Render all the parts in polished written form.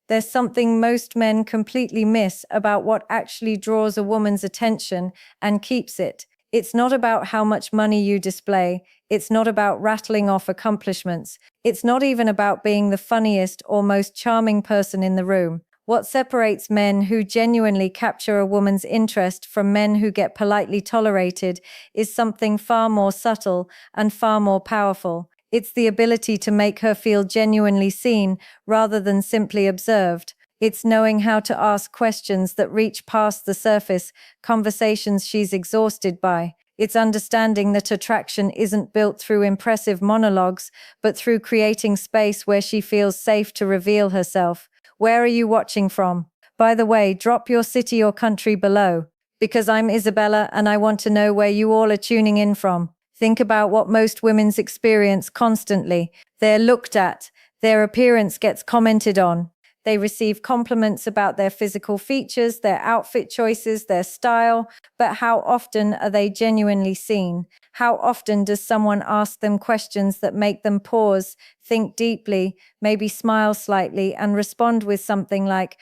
There's something most men completely miss about what actually draws a woman's attention and keeps it. It's not about how much money you display. It's not about rattling off accomplishments. It's not even about being the funniest or most charming person in the room. What separates men who genuinely capture a woman's interest from men who get politely tolerated is something far more subtle and far more powerful. It's the ability to make her feel genuinely seen rather than simply observed. It's knowing how to ask questions that reach past the surface, conversations she's exhausted by. It's understanding that attraction isn't built through impressive monologues, but through creating space where she feels safe to reveal herself. Where are you watching from? By the way, drop your city or country below, because I'm Isabella and I want to know where you all are tuning in from. Think about what most women's experience constantly. They're looked at, their appearance gets commented on. They receive compliments about their physical features, their outfit choices, their style, but how often are they genuinely seen? How often does someone ask them questions that make them pause, think deeply, maybe smile slightly, and respond with something like,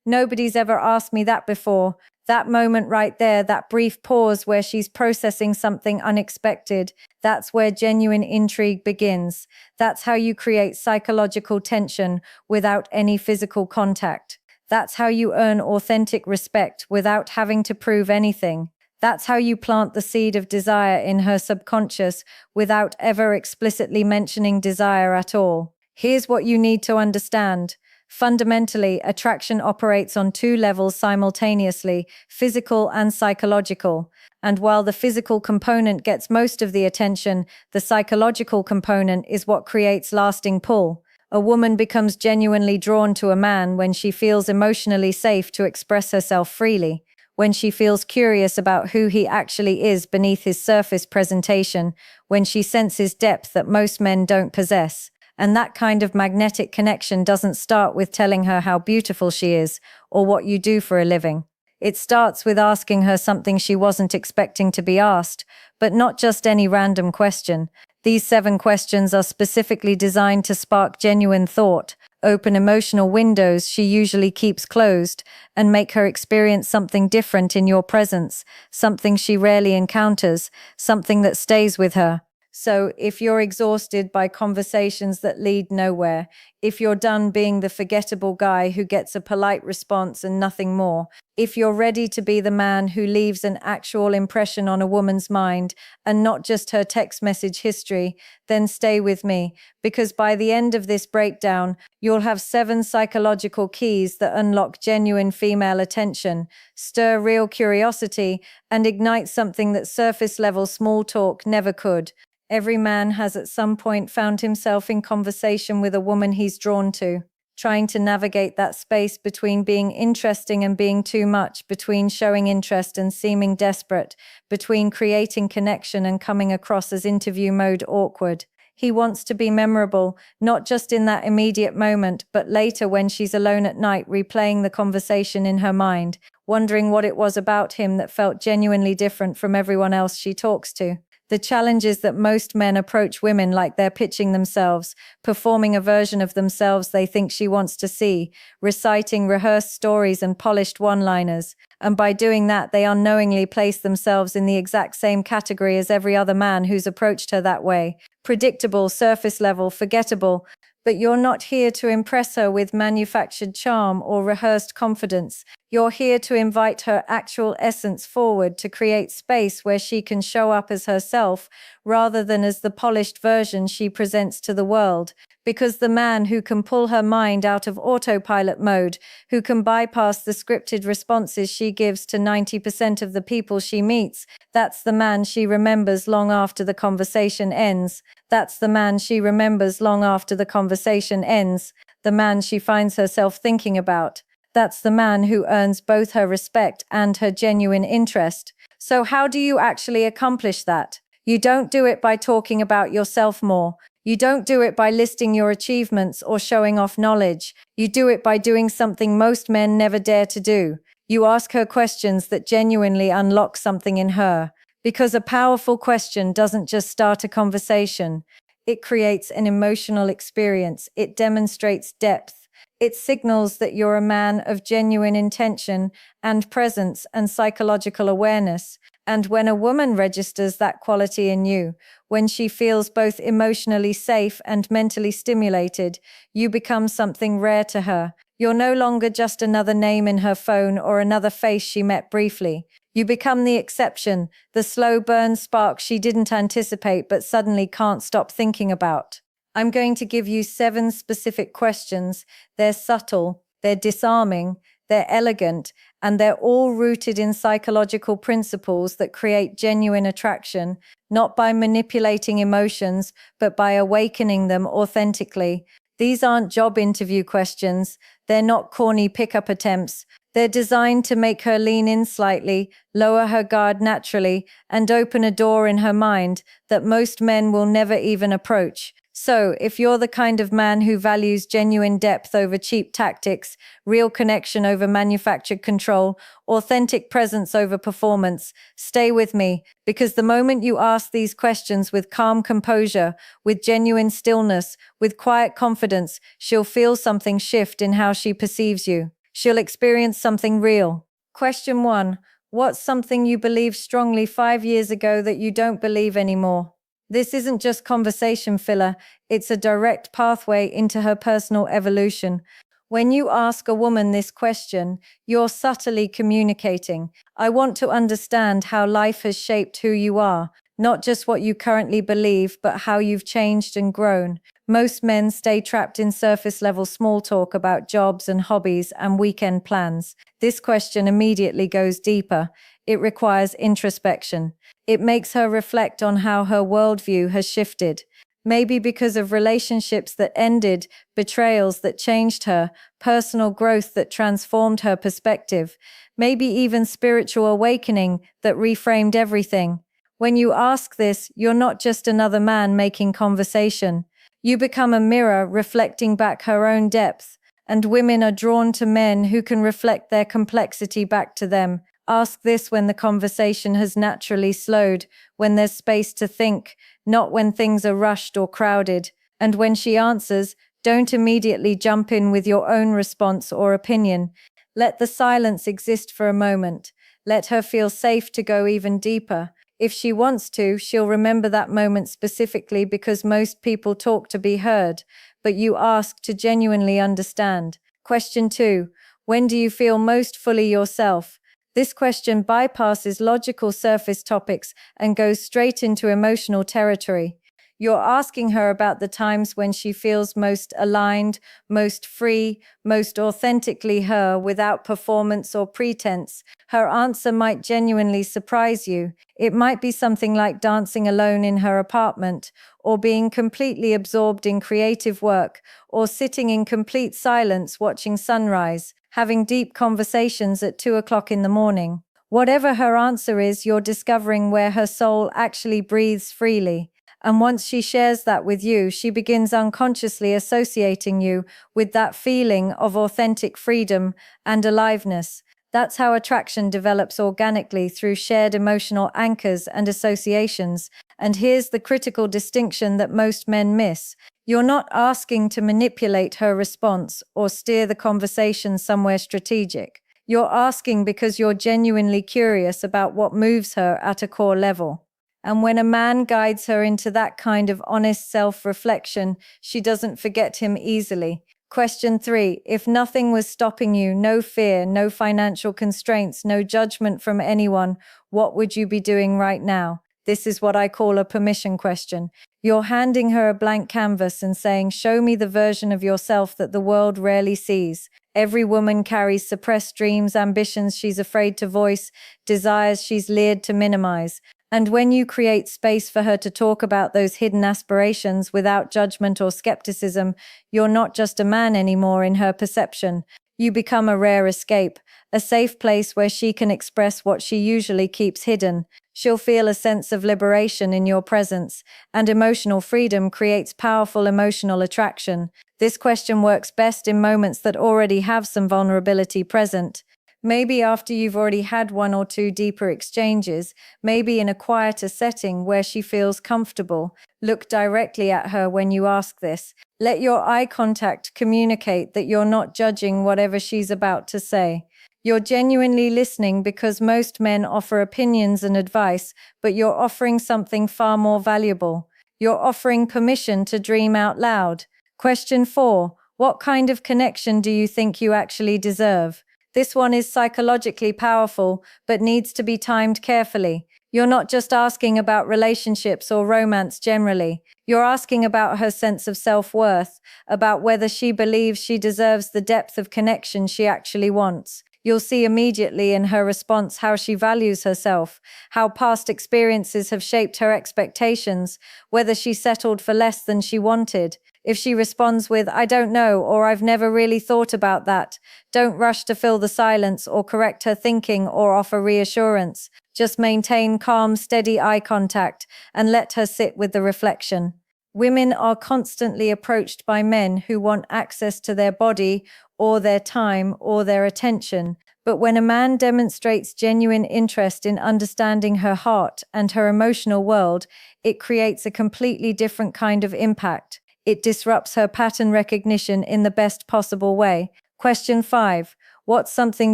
nobody's ever asked me that before. That moment right there, that brief pause where she's processing something unexpected, that's where genuine intrigue begins. That's how you create psychological tension without any physical contact. That's how you earn authentic respect without having to prove anything. That's how you plant the seed of desire in her subconscious without ever explicitly mentioning desire at all. Here's what you need to understand. Fundamentally, attraction operates on two levels simultaneously, physical and psychological. And while the physical component gets most of the attention, the psychological component is what creates lasting pull. A woman becomes genuinely drawn to a man when she feels emotionally safe to express herself freely, when she feels curious about who he actually is beneath his surface presentation, when she senses depth that most men don't possess. And that kind of magnetic connection doesn't start with telling her how beautiful she is or what you do for a living. It starts with asking her something she wasn't expecting to be asked, but not just any random question. These 7 questions are specifically designed to spark genuine thought, open emotional windows she usually keeps closed, and make her experience something different in your presence, something she rarely encounters, something that stays with her. So, if you're exhausted by conversations that lead nowhere, if you're done being the forgettable guy who gets a polite response and nothing more, if you're ready to be the man who leaves an actual impression on a woman's mind and not just her text message history, then stay with me, because by the end of this breakdown, you'll have 7 psychological keys that unlock genuine female attention, stir real curiosity, and ignite something that surface-level small talk never could. Every man has at some point found himself in conversation with a woman he's drawn to, trying to navigate that space between being interesting and being too much, between showing interest and seeming desperate, between creating connection and coming across as interview mode awkward. He wants to be memorable, not just in that immediate moment, but later when she's alone at night replaying the conversation in her mind, wondering what it was about him that felt genuinely different from everyone else she talks to. The challenge is that most men approach women like they're pitching themselves, performing a version of themselves they think she wants to see, reciting rehearsed stories and polished one-liners. And by doing that, they unknowingly place themselves in the exact same category as every other man who's approached her that way. Predictable, surface level, forgettable. But you're not here to impress her with manufactured charm or rehearsed confidence. You're here to invite her actual essence forward, to create space where she can show up as herself rather than as the polished version she presents to the world. Because the man who can pull her mind out of autopilot mode, who can bypass the scripted responses she gives to 90% of the people she meets, that's the man she remembers long after the conversation ends. That's the man she remembers long after the conversation ends. The man she finds herself thinking about. That's the man who earns both her respect and her genuine interest. So how do you actually accomplish that? You don't do it by talking about yourself more. You don't do it by listing your achievements or showing off knowledge. You do it by doing something most men never dare to do. You ask her questions that genuinely unlock something in her. Because a powerful question doesn't just start a conversation. It creates an emotional experience. It demonstrates depth. It signals that you're a man of genuine intention and presence and psychological awareness. And when a woman registers that quality in you, when she feels both emotionally safe and mentally stimulated, you become something rare to her. You're no longer just another name in her phone or another face she met briefly. You become the exception, the slow burn spark she didn't anticipate but suddenly can't stop thinking about. I'm going to give you 7 specific questions. They're subtle, they're disarming, they're elegant, and they're all rooted in psychological principles that create genuine attraction, not by manipulating emotions, but by awakening them authentically. These aren't job interview questions. They're not corny pickup attempts. They're designed to make her lean in slightly, lower her guard naturally, and open a door in her mind that most men will never even approach. So, if you're the kind of man who values genuine depth over cheap tactics, real connection over manufactured control, authentic presence over performance, stay with me, because the moment you ask these questions with calm composure, with genuine stillness, with quiet confidence, she'll feel something shift in how she perceives you. She'll experience something real. Question 1. What's something you believed strongly 5 years ago that you don't believe anymore? This isn't just conversation filler, it's a direct pathway into her personal evolution. When you ask a woman this question, you're subtly communicating, I want to understand how life has shaped who you are, not just what you currently believe, but how you've changed and grown. Most men stay trapped in surface level small talk about jobs and hobbies and weekend plans. This question immediately goes deeper. It requires introspection. It makes her reflect on how her worldview has shifted. Maybe because of relationships that ended, betrayals that changed her, personal growth that transformed her perspective, maybe even spiritual awakening that reframed everything. When you ask this, you're not just another man making conversation. You become a mirror reflecting back her own depth, and women are drawn to men who can reflect their complexity back to them. Ask this when the conversation has naturally slowed, when there's space to think, not when things are rushed or crowded. And when she answers, don't immediately jump in with your own response or opinion. Let the silence exist for a moment. Let her feel safe to go even deeper. If she wants to, she'll remember that moment specifically because most people talk to be heard, but you ask to genuinely understand. Question 2. When do you feel most fully yourself? This question bypasses logical surface topics and goes straight into emotional territory. You're asking her about the times when she feels most aligned, most free, most authentically her without performance or pretense. Her answer might genuinely surprise you. It might be something like dancing alone in her apartment, or being completely absorbed in creative work, or sitting in complete silence watching sunrise, having deep conversations at 2 o'clock in the morning. Whatever her answer is, you're discovering where her soul actually breathes freely. And once she shares that with you, she begins unconsciously associating you with that feeling of authentic freedom and aliveness. That's how attraction develops organically, through shared emotional anchors and associations. And here's the critical distinction that most men miss. You're not asking to manipulate her response or steer the conversation somewhere strategic. You're asking because you're genuinely curious about what moves her at a core level. And when a man guides her into that kind of honest self-reflection, she doesn't forget him easily. Question 3. If nothing was stopping you, no fear, no financial constraints, no judgment from anyone, what would you be doing right now? This is what I call a permission question. You're handing her a blank canvas and saying, show me the version of yourself that the world rarely sees. Every woman carries suppressed dreams, ambitions she's afraid to voice, desires she's leered to minimize. And when you create space for her to talk about those hidden aspirations without judgment or skepticism, you're not just a man anymore in her perception. You become a rare escape, a safe place where she can express what she usually keeps hidden. She'll feel a sense of liberation in your presence, and emotional freedom creates powerful emotional attraction. This question works best in moments that already have some vulnerability present. Maybe after you've already had one or two deeper exchanges, maybe in a quieter setting where she feels comfortable. Look directly at her when you ask this. Let your eye contact communicate that you're not judging whatever she's about to say. You're genuinely listening because most men offer opinions and advice, but you're offering something far more valuable. You're offering permission to dream out loud. Question 4. What kind of connection do you think you actually deserve? This one is psychologically powerful, but needs to be timed carefully. You're not just asking about relationships or romance generally. You're asking about her sense of self-worth, about whether she believes she deserves the depth of connection she actually wants. You'll see immediately in her response how she values herself, how past experiences have shaped her expectations, whether she settled for less than she wanted. If she responds with, "I don't know," or "I've never really thought about that," don't rush to fill the silence or correct her thinking or offer reassurance. Just maintain calm, steady eye contact and let her sit with the reflection. Women are constantly approached by men who want access to their body or their time or their attention. But when a man demonstrates genuine interest in understanding her heart and her emotional world, it creates a completely different kind of impact. It disrupts her pattern recognition in the best possible way. Question 5. What's something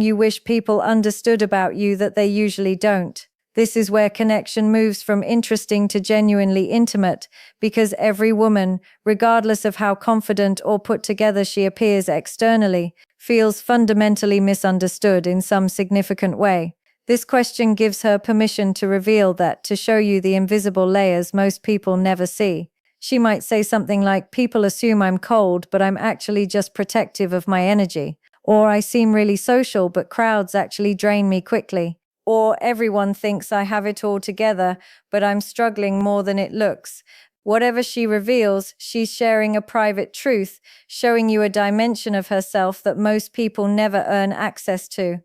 you wish people understood about you that they usually don't? This is where connection moves from interesting to genuinely intimate, because every woman, regardless of how confident or put together she appears externally, feels fundamentally misunderstood in some significant way. This question gives her permission to reveal that, to show you the invisible layers most people never see. She might say something like, "People assume I'm cold, but I'm actually just protective of my energy." Or, "I seem really social, but crowds actually drain me quickly." Or, "Everyone thinks I have it all together, but I'm struggling more than it looks." Whatever she reveals, she's sharing a private truth, showing you a dimension of herself that most people never earn access to.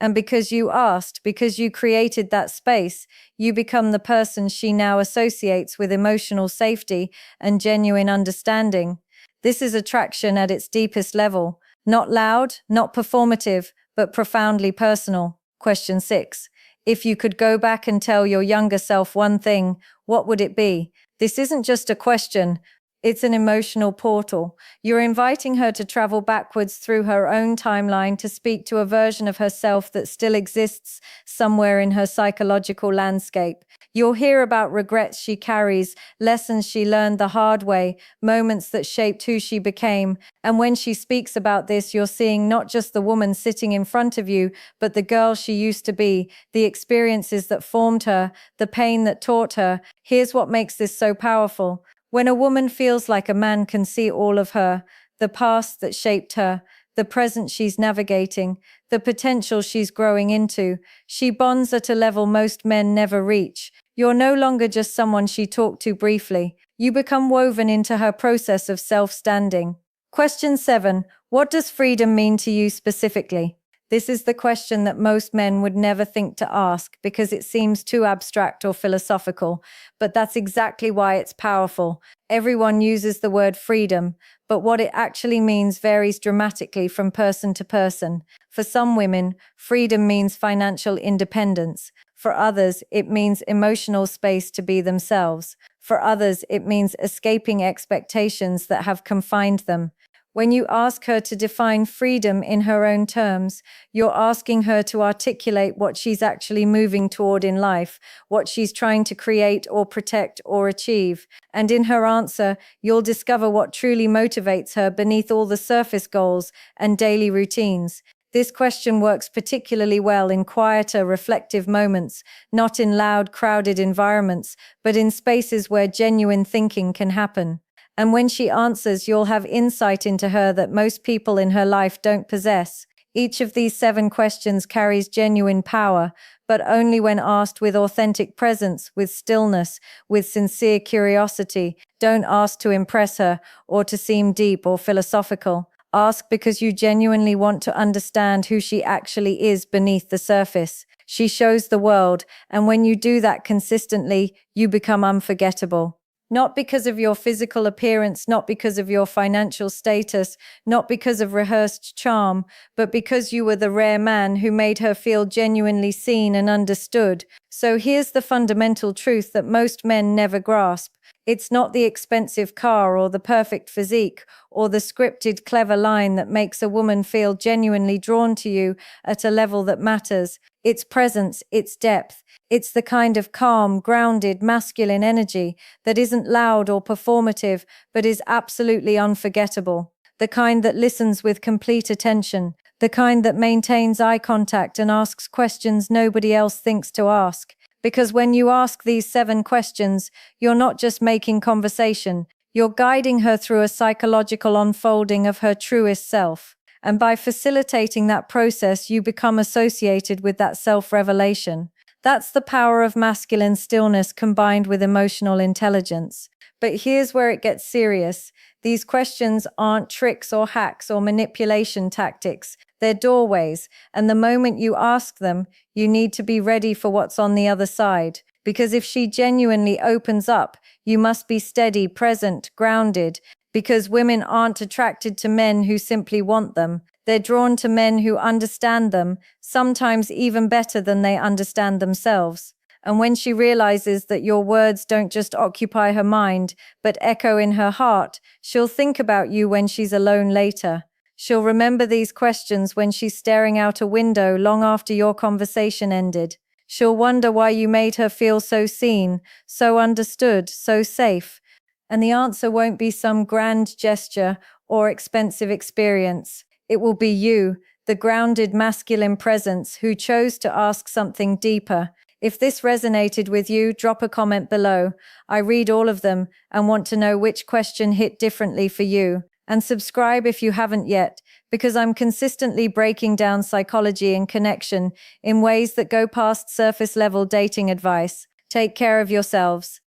And because you asked, because you created that space, you become the person she now associates with emotional safety and genuine understanding. This is attraction at its deepest level, not loud, not performative, but profoundly personal. Question 6. If you could go back and tell your younger self one thing, what would it be? This isn't just a question. It's an emotional portal. You're inviting her to travel backwards through her own timeline to speak to a version of herself that still exists somewhere in her psychological landscape. You'll hear about regrets she carries, lessons she learned the hard way, moments that shaped who she became. And when she speaks about this, you're seeing not just the woman sitting in front of you, but the girl she used to be, the experiences that formed her, the pain that taught her. Here's what makes this so powerful. When a woman feels like a man can see all of her, the past that shaped her, the present she's navigating, the potential she's growing into, she bonds at a level most men never reach. You're no longer just someone she talked to briefly. You become woven into her process of self-standing. Question 7. What does freedom mean to you specifically? This is the question that most men would never think to ask because it seems too abstract or philosophical, but that's exactly why it's powerful. Everyone uses the word freedom, but what it actually means varies dramatically from person to person. For some women, freedom means financial independence. For others, it means emotional space to be themselves. For others, it means escaping expectations that have confined them. When you ask her to define freedom in her own terms, you're asking her to articulate what she's actually moving toward in life, what she's trying to create or protect or achieve. And in her answer, you'll discover what truly motivates her beneath all the surface goals and daily routines. This question works particularly well in quieter, reflective moments, not in loud, crowded environments, but in spaces where genuine thinking can happen. And when she answers, you'll have insight into her that most people in her life don't possess. Each of these 7 questions carries genuine power, but only when asked with authentic presence, with stillness, with sincere curiosity. Don't ask to impress her or to seem deep or philosophical. Ask because you genuinely want to understand who she actually is beneath the surface. She shows the world, and when you do that consistently, you become unforgettable. Not because of your physical appearance, not because of your financial status, not because of rehearsed charm, but because you were the rare man who made her feel genuinely seen and understood. So here's the fundamental truth that most men never grasp. It's not the expensive car or the perfect physique or the scripted clever line that makes a woman feel genuinely drawn to you at a level that matters. It's presence, it's depth. It's the kind of calm, grounded, masculine energy that isn't loud or performative, but is absolutely unforgettable. The kind that listens with complete attention. The kind that maintains eye contact and asks questions nobody else thinks to ask. Because when you ask these 7 questions, you're not just making conversation, you're guiding her through a psychological unfolding of her truest self. And by facilitating that process, you become associated with that self-revelation. That's the power of masculine stillness combined with emotional intelligence. But here's where it gets serious. These questions aren't tricks or hacks or manipulation tactics. They're doorways, and the moment you ask them, you need to be ready for what's on the other side. Because if she genuinely opens up, you must be steady, present, grounded, because women aren't attracted to men who simply want them. They're drawn to men who understand them, sometimes even better than they understand themselves. And when she realizes that your words don't just occupy her mind, but echo in her heart, she'll think about you when she's alone later. She'll remember these questions when she's staring out a window long after your conversation ended. She'll wonder why you made her feel so seen, so understood, so safe. And the answer won't be some grand gesture or expensive experience. It will be you, the grounded masculine presence who chose to ask something deeper. If this resonated with you, drop a comment below. I read all of them and want to know which question hit differently for you. And subscribe if you haven't yet, because I'm consistently breaking down psychology and connection in ways that go past surface level dating advice. Take care of yourselves.